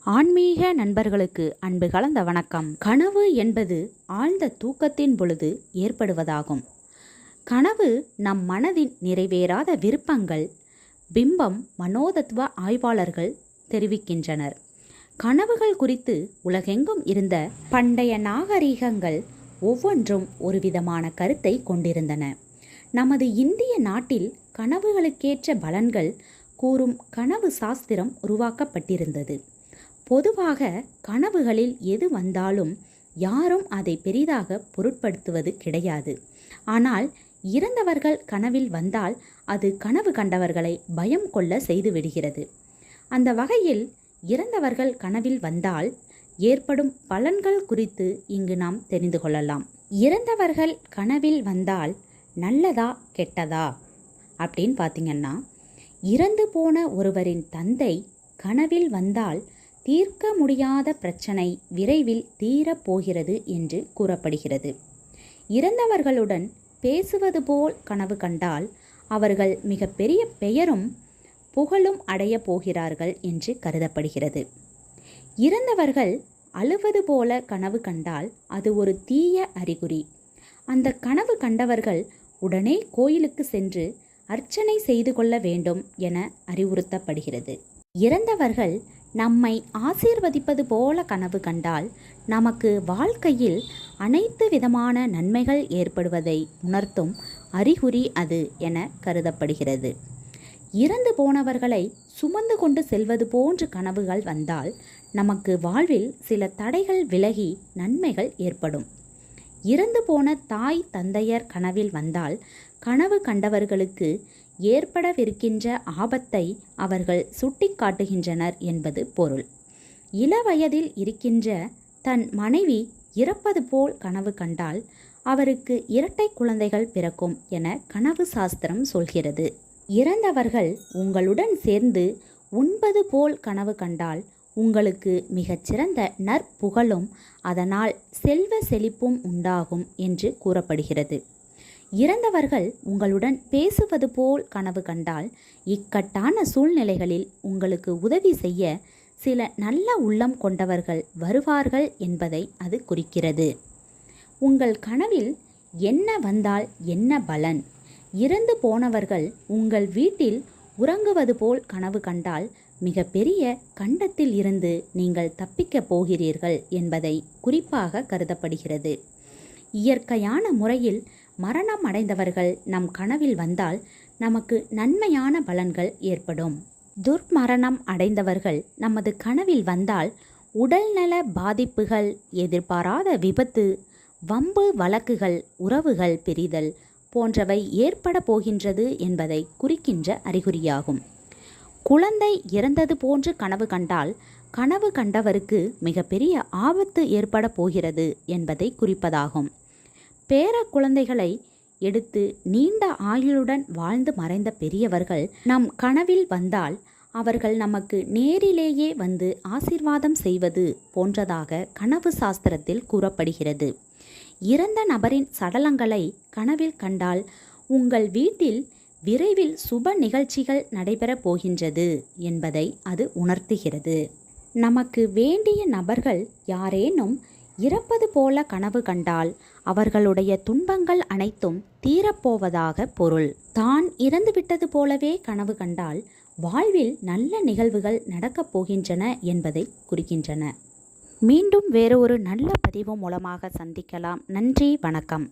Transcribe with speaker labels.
Speaker 1: ஆன்மீக நண்பர்களுக்கு அன்பு கலந்த வணக்கம். கனவு என்பது ஆழ்ந்த தூக்கத்தின் பொழுது ஏற்படுவதாகும். கனவு நம் மனதின் நிறைவேறாத விருப்பங்கள் பிம்பம் மனோதத்துவ ஆய்வாளர்கள் தெரிவிக்கின்றனர். கனவுகள் குறித்து உலகெங்கும் இருந்த பண்டைய நாகரிகங்கள் ஒவ்வொன்றும் ஒரு விதமான கருத்தை கொண்டிருந்தன. நமது இந்திய நாட்டில் கனவுகளுக்கேற்ற பலன்கள் கூறும் கனவு சாஸ்திரம் உருவாக்கப்பட்டிருந்தது. பொதுவாக கனவுகளில் எது வந்தாலும் யாரும் அதை பெரிதாக பொருட்படுத்துவது கிடையாது. ஆனால் இறந்தவர்கள் கனவில் வந்தால் அது கனவு கண்டவர்களை பயம் கொள்ள செய்துவிடுகிறது. அந்த வகையில் இறந்தவர்கள் கனவில் வந்தால் ஏற்படும் பலன்கள் குறித்து இங்கு நாம் தெரிந்து கொள்ளலாம். இறந்தவர்கள் கனவில் வந்தால் நல்லதா கெட்டதா அப்படின்னு பார்த்திங்கன்னா, இறந்து போன ஒருவரின் தந்தை கனவில் வந்தால் தீர்க்க முடியாத பிரச்சனை விரைவில் தீரப்போகிறது என்று கூறப்படுகிறது. இறந்தவர்களுடன் பேசுவது போல் கனவு கண்டால் அவர்கள் மிகப்பெரிய பெயரும் புகழும் அடைய போகிறார்கள் என்று கருதப்படுகிறது. இறந்தவர்கள் அழுவது போல கனவு கண்டால் அது ஒரு தீய அறிகுறி. அந்த கனவு கண்டவர்கள் உடனே கோயிலுக்கு சென்று அர்ச்சனை செய்து கொள்ள வேண்டும் என அறிவுறுத்தப்படுகிறது. இறந்தவர்கள் நம்மை ஆசீர்வதிப்பது போல கனவு கண்டால் நமக்கு வாழ்க்கையில் அனைத்து விதமான நன்மைகள் ஏற்படுவதை உணர்த்தும் அறிகுறி அது என கருதப்படுகிறது. இறந்து போனவர்களை சுமந்து கொண்டு செல்வது போன்ற கனவுகள் வந்தால் நமக்கு வாழ்வில் சில தடைகள் விலகி நன்மைகள் ஏற்படும். இறந்து போன தாய் தந்தையர் கனவில் வந்தால் கனவு கண்டவர்களுக்கு ஏற்படவிருக்கின்ற ஆபத்தை அவர்கள் சுட்டி காட்டுகின்றனர் என்பது பொருள். இளவயதில் இருக்கின்ற தன் மனைவி இறப்பது போல் கனவு கண்டால் அவருக்கு இரட்டை குழந்தைகள் பிறக்கும் என கனவு சாஸ்திரம் சொல்கிறது. இறந்தவர்கள் உங்களுடன் சேர்ந்து உண்பது போல் கனவு கண்டால் உங்களுக்கு மிகச்சிறந்த நற்புகழும் அதனால் செல்வ செழிப்பும் உண்டாகும் என்று கூறப்படுகிறது. இறந்தவர்கள் உங்களுடன் பேசுவது போல் கனவு கண்டால் இக்கட்டான சூழ்நிலைகளில் உங்களுக்கு உதவி செய்ய சில நல்ல உள்ளம் கொண்டவர்கள் வருவார்கள் என்பதை அது குறிக்கிறது. உங்கள் கனவில் என்ன வந்தால் என்ன பலன்? இறந்து போனவர்கள் உங்கள் வீட்டில் உறங்குவது போல் கனவு கண்டால் மிகப்பெரிய கண்டத்தில் இருந்து நீங்கள் தப்பிக்கப் போகிறீர்கள் என்பதை குறிப்பாக கருதப்படுகிறது. இயற்கையான முறையில் மரணம் அடைந்தவர்கள் நம் கனவில் வந்தால் நமக்கு நன்மையான பலன்கள் ஏற்படும். துர்மரணம் அடைந்தவர்கள் நமது கனவில் வந்தால் உடல்நல பாதிப்புகள், எதிர்பாராத விபத்து, வம்பு வழக்குகள், உறவுகள் பிரிதல் போன்றவை ஏற்பட போகின்றது என்பதை குறிக்கின்ற அறிகுறியாகும். குழந்தை இறந்தது போன்று கனவு கண்டால் கனவு கண்டவருக்கு மிகப்பெரிய ஆபத்து ஏற்பட போகிறது என்பதை குறிப்பதாகும். பேர குழந்தைகளை எடுத்து நீண்ட ஆயுளுடன் வாழ்ந்து மறைந்த பெரியவர்கள் நம் கனவில் வந்தால் அவர்கள் நமக்கு நேரிலேயே வந்து ஆசீர்வாதம் செய்வது போன்றதாக கனவு சாஸ்திரத்தில் கூறப்படுகிறது. இறந்த நபரின் சடலங்களை கனவில் கண்டால் உங்கள் வீட்டில் விரைவில் சுப நிகழ்ச்சிகள் நடைபெறப் போகின்றது என்பதை அது உணர்த்துகிறது. நமக்கு வேண்டிய நபர்கள் யாரேனும் இறப்பது போல கனவு கண்டால் அவர்களுடைய துன்பங்கள் அனைத்தும் தீரப்போவதாக பொருள். தான் இறந்துவிட்டது போலவே கனவு கண்டால் வாழ்வில் நல்ல நிகழ்வுகள் நடக்கப் போகின்றன என்பதை குறிக்கின்றன. மீண்டும் வேறு ஒரு நல்ல பதிவு மூலமாக சந்திக்கலாம். நன்றி, வணக்கம்.